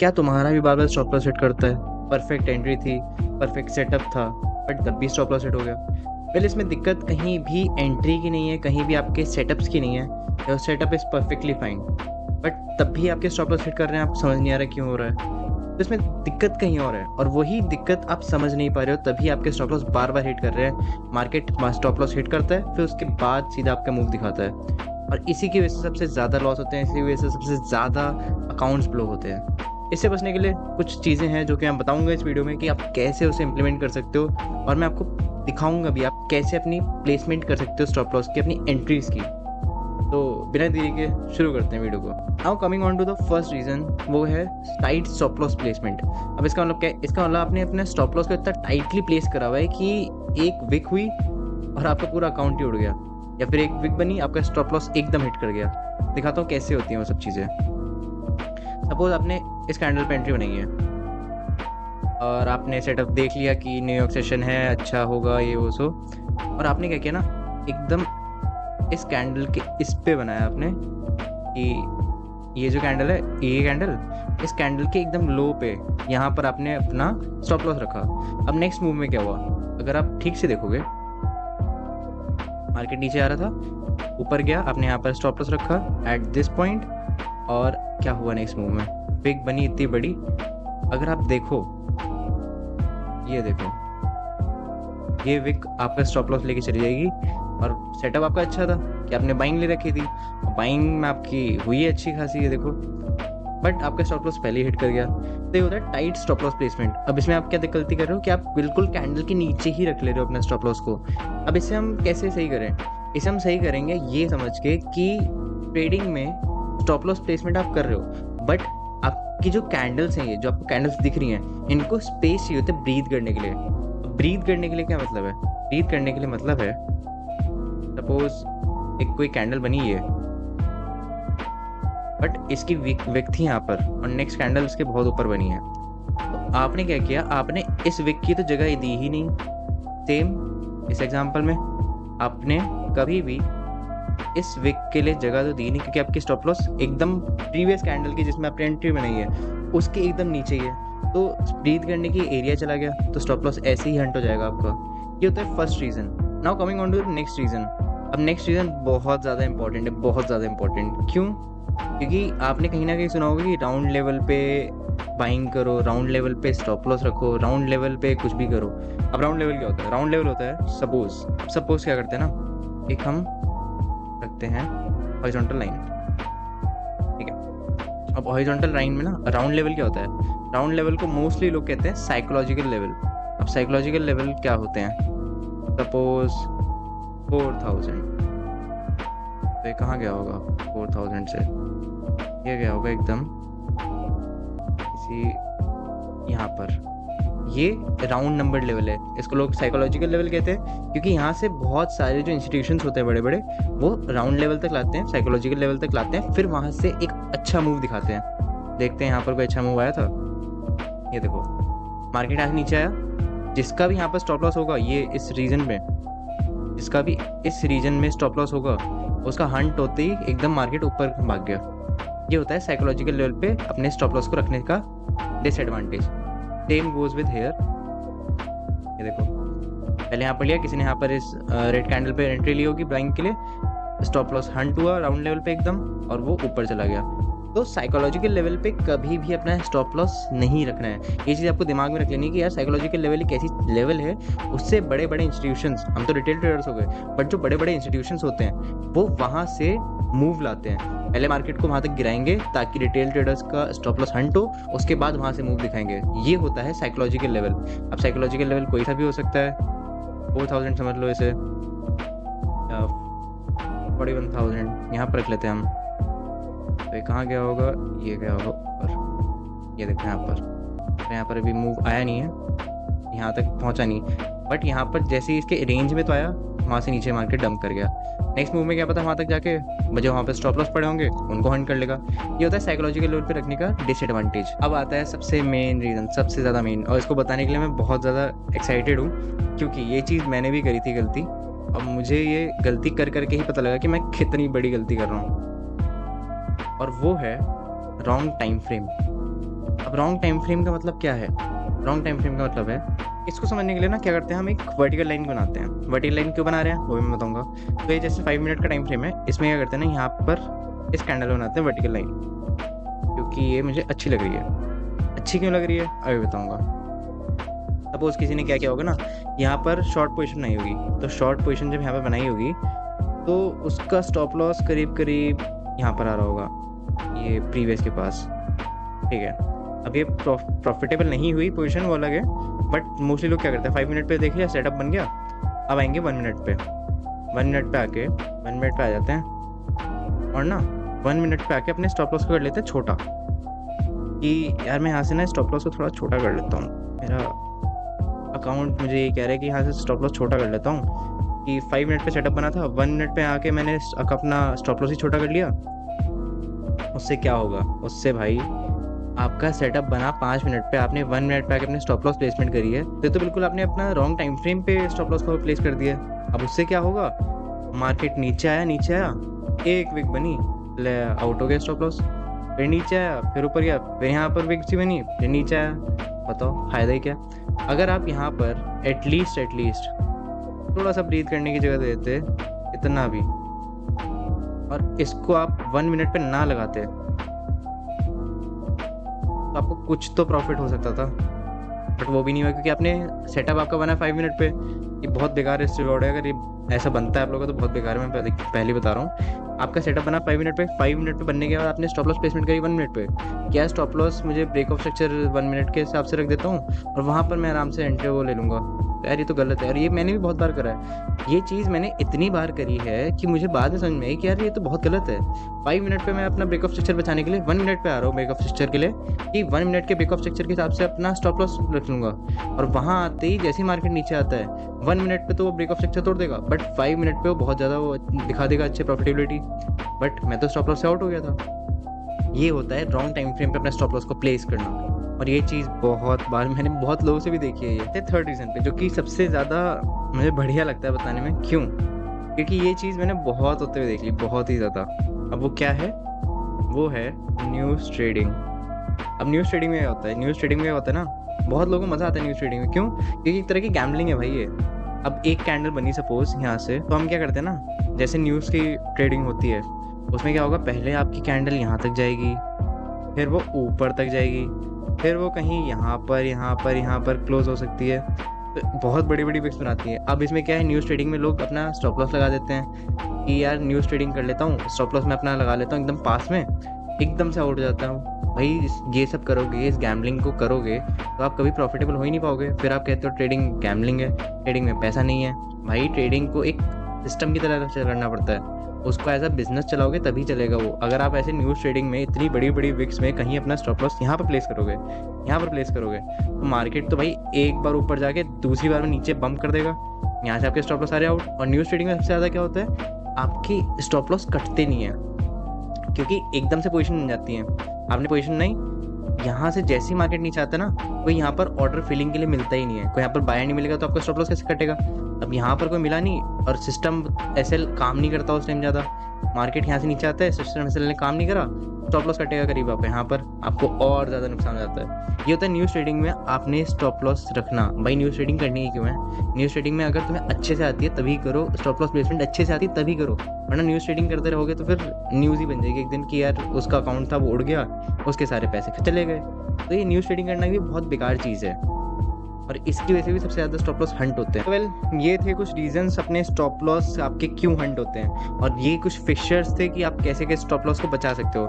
क्या तुम्हारा भी बार बार स्टॉप लॉस हिट करता है? परफेक्ट एंट्री थी, परफेक्ट सेटअप था, बट तब भी स्टॉप लॉस हिट हो गया। पहले इसमें दिक्कत कहीं भी एंट्री की नहीं है, कहीं भी आपके सेटअप्स की नहीं है। Your setup is perfectly fine, but तब भी आपके स्टॉप लॉस हिट कर रहे हैं। आपको समझ नहीं आ रहा क्यों हो रहा है। तो इसमें दिक्कत कहीं और है, और वही दिक्कत आप समझ नहीं पा रहे हो, तभी आपके स्टॉप लॉस बार बार हिट कर रहे हैं। मार्केट स्टॉप लॉस हिट करता है, फिर उसके बाद सीधा आपका मूव दिखाता है, और इसी की वजह से सबसे ज़्यादा लॉस होते हैं, इसी वजह से सबसे ज़्यादा अकाउंट्स ब्लो होते हैं। इससे बचने के लिए कुछ चीज़ें हैं जो कि मैं बताऊंगा इस वीडियो में कि आप कैसे उसे इम्प्लीमेंट कर सकते हो, और मैं आपको दिखाऊंगा भी आप कैसे अपनी प्लेसमेंट कर सकते हो स्टॉप लॉस की, अपनी एंट्रीज की। तो बिना देरी के शुरू करते हैं वीडियो को। Now coming on to the first reason, वो है टाइट स्टॉप लॉस प्लेसमेंट। अब इसका मतलब क्या है? इसका मतलब आपने अपने स्टॉप लॉस को इतना टाइटली प्लेस करा हुआ है कि एक विक हुई और आपका पूरा अकाउंट ही उड़ गया, या फिर एक विक बनी, आपका स्टॉप लॉस एकदम हिट कर गया। दिखाता हूँ कैसे होती हैं वो सब चीज़ें। सपोज आपने इस कैंडल पे एंट्री बनाई है, और आपने सेटअप देख लिया कि न्यूयॉर्क सेशन है, अच्छा होगा ये वो सो, और आपने क्या किया ना, एकदम इस कैंडल के इस पे बनाया आपने कि ये जो कैंडल है, ये कैंडल इस कैंडल के एकदम लो पे यहाँ पर आपने अपना स्टॉप लॉस रखा। अब नेक्स्ट मूव में क्या हुआ, अगर आप ठीक से देखोगे, मार्केट नीचे आ रहा था, ऊपर गया, आपने यहाँ पर स्टॉप लॉस रखा एट दिस पॉइंट, और क्या हुआ नेक्स्ट मूव में, विक बनी इतनी बड़ी। अगर आप देखो, ये देखो, ये विक आपका स्टॉप लॉस लेके चली जाएगी, और सेटअप आपका अच्छा था कि आपने बाइंग ले रखी थी, बाइंग में आपकी हुई है अच्छी खासी, ये देखो, बट आपका स्टॉप लॉस पहले ही हिट कर गया। तो ये होता है टाइट स्टॉप लॉस प्लेसमेंट। अब इसमें आप क्या गलती कर रहे हो कि आप बिल्कुल कैंडल के नीचे ही रख ले रहे हो अपना स्टॉप लॉस को। अब इसे हम कैसे सही करें? इसे हम सही करेंगे ये समझ के कि ट्रेडिंग में स्टॉप लॉस प्लेसमेंट आप कर रहे हो, बट आपकी जो कैंडल्स हैं, ये जो आपको कैंडल्स दिख रही हैं, इनको स्पेस चाहिए होता है ब्रीथ करने के लिए। ब्रीथ करने के लिए क्या मतलब है? ब्रीथ करने के लिए मतलब है, सपोज एक कोई कैंडल बनी है, बट इसकी विक थी यहाँ पर, और नेक्स्ट कैंडल इसके बहुत ऊपर बनी है। तो आपने क्या किया, आपने इस विक की तो जगह दी ही नहीं। सेम इस एग्जांपल में आपने कभी भी इस विक के लिए जगह तो दी नहीं, क्योंकि आपकी स्टॉप लॉस एकदम प्रीवियस कैंडल की जिसमें आपने एंट्री बनाई है उसके एकदम नीचे ही है। तो ब्रीथ करने की एरिया चला गया, तो स्टॉप लॉस ऐसे ही हंट हो जाएगा आपका। ये होता है first reason. Now coming on to next reason. अब नेक्स्ट रीज़न बहुत ज़्यादा इंपॉर्टेंट है, बहुत ज़्यादा इंपॉर्टेंट। क्यों? क्योंकि आपने कहीं ना कहीं सुना होगा कि राउंड लेवल पे बाइंग करो, राउंड लेवल पे स्टॉप लॉस रखो, राउंड लेवल पे कुछ भी करो। अब राउंड लेवल क्या होता है? राउंड लेवल होता है, सपोज क्या करते हैं ना, एक हम रखते हैं हॉरिजॉन्टल लाइन, ठीक है। अब हॉरिजॉन्टल लाइन में ना राउंड लेवल क्या होता है? राउंड लेवल को मोस्टली लोग कहते हैं साइकोलॉजिकल लेवल। अब साइकोलॉजिकल लेवल क्या होते हैं? सपोज 4000, तो ये कहाँ गया होगा 4000 से? ये गया होगा एकदम इसी यहाँ पर। ये राउंड नंबर लेवल है, इसको लोग साइकोलॉजिकल लेवल कहते हैं, क्योंकि यहाँ से बहुत सारे जो इंस्टीट्यूशंस होते हैं बड़े बड़े, वो राउंड लेवल तक लाते हैं, साइकोलॉजिकल लेवल तक लाते हैं, फिर वहाँ से एक अच्छा मूव दिखाते हैं। देखते हैं यहाँ पर कोई अच्छा मूव आया था। ये देखो, मार्केट आज नीचे आया, जिसका भी यहाँ पर स्टॉप लॉस होगा, ये इस रीजन में, जिसका भी इस रीजन में स्टॉप लॉस होगा, उसका हंट होते ही एकदम मार्केट ऊपर भाग गया। ये होता है साइकोलॉजिकल लेवल पे अपने स्टॉप लॉस को रखने का disadvantage. Same goes with hair. ये देखो, पहले यहाँ पर लिया किसी ने, यहाँ पर इस रेड कैंडल पे एंट्री ली होगी बाइंग के लिए, स्टॉप लॉस हंट हुआ राउंड लेवल पे एकदम, और वो ऊपर चला गया। तो साइकोलॉजिकल लेवल पे कभी भी अपना स्टॉप लॉस नहीं रखना है। ये चीज़ आपको दिमाग में रख लेनी है कि यार साइकोलॉजिकल लेवल एक ऐसी लेवल है, उससे बड़े बड़े इंस्टीट्यूशंस, हम तो रिटेल ट्रेडर्स हो गए, बट जो बड़े बड़े इंस्टीट्यूशंस होते हैं वो वहाँ से मूव लाते हैं। पहले मार्केट को वहाँ तक गिराएंगे ताकि रिटेल ट्रेडर्स का स्टॉप लॉस हंट हो, उसके बाद वहाँ से मूव दिखाएंगे। ये होता है साइकोलॉजिकल लेवल। अब साइकोलॉजिकल लेवल कोई सा भी हो सकता है, 4000 समझ लो इसे, 41,000 यहाँ पर रख लेते हैं हम। तो ये कहाँ गया होगा? ये गया होगा ऊपर, ये देखो यहाँ पर। तो यहाँ पर अभी मूव आया नहीं है, यहाँ तक पहुँचा नहीं, बट यहाँ पर जैसे ही इसके रेंज में तो आया, वहाँ से नीचे मार्केट डंप कर गया। नेक्स्ट मूव में क्या पता वहाँ तक जाके जो वहाँ पर स्टॉप लॉस पड़े होंगे उनको हंट कर लेगा। ये होता है साइकोलॉजिकल लेवल पे रखने का डिसएडवांटेज। अब आता है सबसे मेन रीज़न, सबसे ज़्यादा मेन, और इसको बताने के लिए मैं बहुत ज़्यादा एक्साइटेड हूँ, क्योंकि ये चीज़ मैंने भी करी थी गलती। अब मुझे ये गलती कर करके ही पता लगा कि मैं कितनी बड़ी गलती कर रहा हूँ, और वो है रॉन्ग टाइम फ्रेम। अब रॉन्ग टाइम फ्रेम का मतलब क्या है? रॉन्ग टाइम फ्रेम का मतलब है, इसको समझने के लिए ना क्या करते हैं, हम एक वर्टिकल लाइन बनाते हैं। वर्टिकल लाइन क्यों बना रहे हैं वो भी मैं बताऊंगा। तो ये जैसे 5 मिनट का टाइम फ्रेम है, इसमें क्या करते हैं ना, यहाँ पर इस कैंडल बनाते हैं वर्टिकल लाइन, क्योंकि ये मुझे अच्छी लग रही है। अच्छी क्यों लग रही है अभी बताऊंगा। सपोज किसी ने क्या किया होगा ना, यहाँ पर शॉर्ट पोजीशन बनाई होगी, तो शॉर्ट पोजीशन जब यहाँ पर बनाई होगी तो उसका स्टॉप लॉस करीब करीब यहाँ पर आ रहा होगा, ये प्रीवियस के पास, ठीक है। अब ये प्रॉफिटेबल नहीं हुई पोजीशन वो अलग है, बट मोस्टली लोग क्या करते हैं, 5 मिनट पे देख लिया सेटअप बन गया, अब आएंगे 1 मिनट पे। 1 मिनट पे आके 1 मिनट पे आ जाते हैं और ना 1 मिनट पे आके अपने स्टॉप लॉस को कर लेते हैं छोटा, कि यार मैं यहाँ से ना स्टॉप लॉस को थोड़ा छोटा कर लेता हूँ, मेरा अकाउंट मुझे ये कह रहा है कि यहाँ से स्टॉप लॉस छोटा कर लेता हूँ। कि 5 मिनट पे सेटअप बना था, 1 मिनट पे आके मैंने अपना स्टॉप लॉस ही छोटा कर लिया। उससे क्या होगा, उससे भाई आपका सेटअप बना 5 मिनट पे, आपने 1 मिनट पे आके अपने स्टॉप लॉस प्लेसमेंट करी है, तो बिल्कुल आपने अपना रॉन्ग टाइम फ्रेम पे स्टॉप लॉस को प्लेस कर दिया। अब उससे क्या होगा, मार्केट नीचे आया, एक विक बनी, ले आउट हो गया स्टॉप लॉस, फिर नीचे आया, फिर ऊपर गया, फिर यहाँ पर विक सी बनी, फिर नीचे आया। बताओ फायदा ही क्या। अगर आप यहाँ पर एटलीस्ट थोड़ा सा ब्रीथ करने की जगह देते, इतना भी, और इसको आप 1 मिनट पे ना लगाते, तो आपको कुछ तो प्रॉफिट हो सकता था, बट वो भी नहीं हुआ, क्योंकि आपने सेटअप आपका बना 5 मिनट पे। ये बहुत बेकार रिस्क रिवॉर्ड है, अगर ये ऐसा बनता है आप लोगों का तो बहुत बेकार है, मैं पहले बता रहा हूँ। आपका सेटअप बना 5 मिनट पे, 5 मिनट पे बनने के बाद आपने स्टॉप लॉस प्लेसमेंट करी 1 मिनट पे। क्या स्टॉप लॉस मुझे ब्रेक ऑफ स्ट्रक्चर 1 मिनट के हिसाब से रख देता हूँ और वहाँ पर मैं आराम से एंट्री वो ले लूँगा? यार ये तो गलत है, और ये मैंने भी बहुत बार करा है। ये चीज़ मैंने इतनी बार करी है कि मुझे बाद में समझ में आई कि यार ये तो बहुत गलत है। 5 मिनट पे मैं अपना ब्रेक ऑफ स्ट्रक्चर बचाने के लिए 1 मिनट पे आ रहा हूँ ब्रेक ऑफ स्ट्रक्चर के लिए, कि 1 मिनट के ब्रेक ऑफ स्ट्रक्चर के हिसाब से अपना स्टॉप लॉस रख लूँगा, और वहाँ आते ही जैसे ही मार्केट नीचे आता है 1 मिनट पे तो वो ब्रेक ऑफ स्ट्रक्चर तोड़ देगा, बट 5 मिनट पे वो बहुत ज़्यादा वो दिखा देगा अच्छे प्रॉफिटेबिलिटी, बट मैं तो स्टॉप लॉस से आउट हो गया था। ये होता है रॉन्ग टाइम फ्रेम पे अपना स्टॉप लॉस को प्लेस करना, और ये चीज़ बहुत बार मैंने बहुत लोगों से भी देखी है। ये थर्ड रीज़न पे, जो कि सबसे ज़्यादा मुझे बढ़िया लगता है बताने में, क्यों, क्योंकि ये चीज़ मैंने बहुत होते हुए देख ली, बहुत ही ज़्यादा। अब वो क्या है, वो है न्यूज़ ट्रेडिंग। अब न्यूज़ ट्रेडिंग में क्या होता है, न्यूज़ ट्रेडिंग में होता है ना, बहुत लोगों को मज़ा आता है न्यूज़ ट्रेडिंग में। क्यों? क्योंकि एक तरह की गैम्बलिंग है भाई ये। अब एक कैंडल बनी सपोज यहाँ से, तो हम क्या करते हैं ना, जैसे न्यूज़ की ट्रेडिंग होती है उसमें क्या होगा, पहले आपकी कैंडल यहाँ तक जाएगी, फिर वो ऊपर तक जाएगी, फिर वो कहीं यहाँ पर क्लोज हो सकती है, तो बहुत बड़ी बड़ी विक्स बनाती है। अब इसमें क्या है, न्यूज़ ट्रेडिंग में लोग अपना स्टॉप लॉस लगा देते हैं कि यार न्यूज़ ट्रेडिंग कर लेता हूँ, स्टॉप लॉस मैं अपना लगा लेता हूँ एकदम पास में, एकदम से आउट हो जाता हूँ। भाई ये सब करोगे, इस गैम्बलिंग को करोगे तो आप कभी प्रॉफिटेबल हो ही नहीं पाओगे। फिर आप कहते हो ट्रेडिंग गैम्बलिंग है, ट्रेडिंग में पैसा नहीं है। भाई ट्रेडिंग को एक सिस्टम की तरह करना पड़ता है, उसको एज अ बिजनेस चलाओगे तभी चलेगा वो। अगर आप ऐसे न्यूज़ ट्रेडिंग में इतनी बड़ी बड़ी विक्स में कहीं अपना स्टॉप लॉस यहाँ पर प्लेस करोगे, तो मार्केट तो भाई एक बार ऊपर जाके दूसरी बार में नीचे बम्प कर देगा, यहाँ से आपके स्टॉप लॉस सारे आउट। और न्यूज़ ट्रेडिंग में सबसे ज़्यादा क्या होता है, आपकी स्टॉप लॉस कटते नहीं है, क्योंकि एकदम से पोजीशन बन जाती है। आपने पोजीशन नहीं, यहाँ से जैसे ही मार्केट नीचे आता है ना, कोई यहाँ पर ऑर्डर फिलिंग के लिए मिलता ही नहीं है, कोई यहाँ पर बायर नहीं मिलेगा तो आपका स्टॉप लॉस कैसे कटेगा। अब यहाँ पर कोई मिला नहीं और सिस्टम एसएल काम नहीं करता उस टाइम ज़्यादा, मार्केट यहाँ से नीचे आता है, सिस्टम एसएल ने काम नहीं करा, स्टॉप लॉस कटेगा करीब आप यहाँ पर, आपको और ज़्यादा नुकसान हो जाता है। ये होता है न्यूज़ ट्रेडिंग में आपने स्टॉप लॉस रखना। भाई न्यूज़ ट्रेडिंग करनी ही क्यों है, न्यूज़ ट्रेडिंग में अगर तुम्हें अच्छे से आती है तभी करो, स्टॉप लॉस प्लेसमेंट अच्छे से आती है तभी करो, वरना न्यूज़ ट्रेडिंग करते रहोगे तो फिर न्यूज़ ही बन जाएगी एक दिन कि यार उसका अकाउंट था वो उड़ गया, उसके सारे पैसे चले गए। तो ये न्यूज़ ट्रेडिंग करना भी बहुत बेकार चीज़ है, और इसकी वजह से भी सबसे ज़्यादा स्टॉप लॉस हंट होते हैं। वेल ये थे कुछ रीजंस अपने स्टॉप लॉस आपके क्यों हंट होते हैं, और ये कुछ फिशर्स थे कि आप कैसे कैसे स्टॉप लॉस को बचा सकते हो।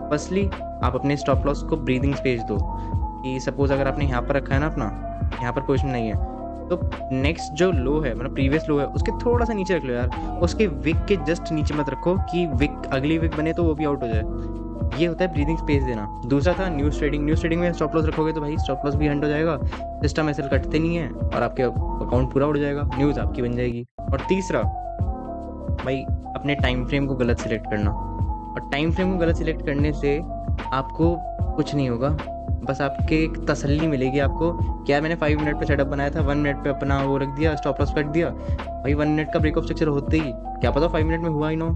फर्स्टली आप अपने स्टॉप लॉस को ब्रीदिंग स्पेस दो, कि सपोज अगर आपने यहाँ पर रखा है ना अपना, यहाँ पर पोजीशन नहीं है, तो नेक्स्ट जो लो है मतलब प्रीवियस लो है उसके थोड़ा सा नीचे रख लो यार, उसके विक के जस्ट नीचे मत रखो कि विक अगली विक बने तो वो भी आउट हो जाए। ये होता है ब्रीदिंग स्पेस देना। दूसरा था न्यूज़ ट्रेडिंग। न्यूज़ ट्रेडिंग में स्टॉप लॉस रखोगे तो भाई स्टॉप लॉस भी हंट हो जाएगा, सिस्टम ऐसे कटते नहीं है और आपके अकाउंट पूरा उड़ जाएगा, न्यूज़ आपकी बन जाएगी। और तीसरा भाई अपने टाइम फ्रेम को गलत सिलेक्ट करना, और टाइम फ्रेम को गलत सिलेक्ट करने से आपको कुछ नहीं होगा, बस आपके एक तसल्ली मिलेगी आपको, क्या मैंने 5 मिनट पे सेटअप बनाया था, 1 मिनट पे अपना वो रख दिया, स्टॉप लॉस कट दिया। भाई 1 मिनट का ब्रेक ऑफ स्ट्रक्चर होते ही क्या पता 5 मिनट में हुआ ही ना हो,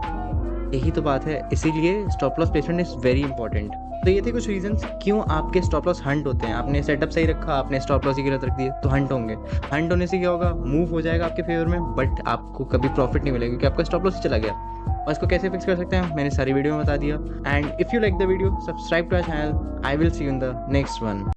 यही तो बात है, इसीलिए stop loss placement is very important. तो ये थे कुछ रीजंस क्यों आपके स्टॉप लॉस हंट होते हैं। आपने सेटअप सही रखा, आपने स्टॉप लॉस ही गलत रख दिए तो हंट होंगे। हंट होने से क्या होगा, मूव हो जाएगा आपके फेवर में, बट आपको कभी प्रॉफिट नहीं मिलेगा क्योंकि आपका स्टॉप लॉस ही चला गया। और इसको कैसे फिक्स कर सकते हैं मैंने सारी वीडियो में बता दिया। And if you like the video, subscribe to our channel. I will see you in the next one.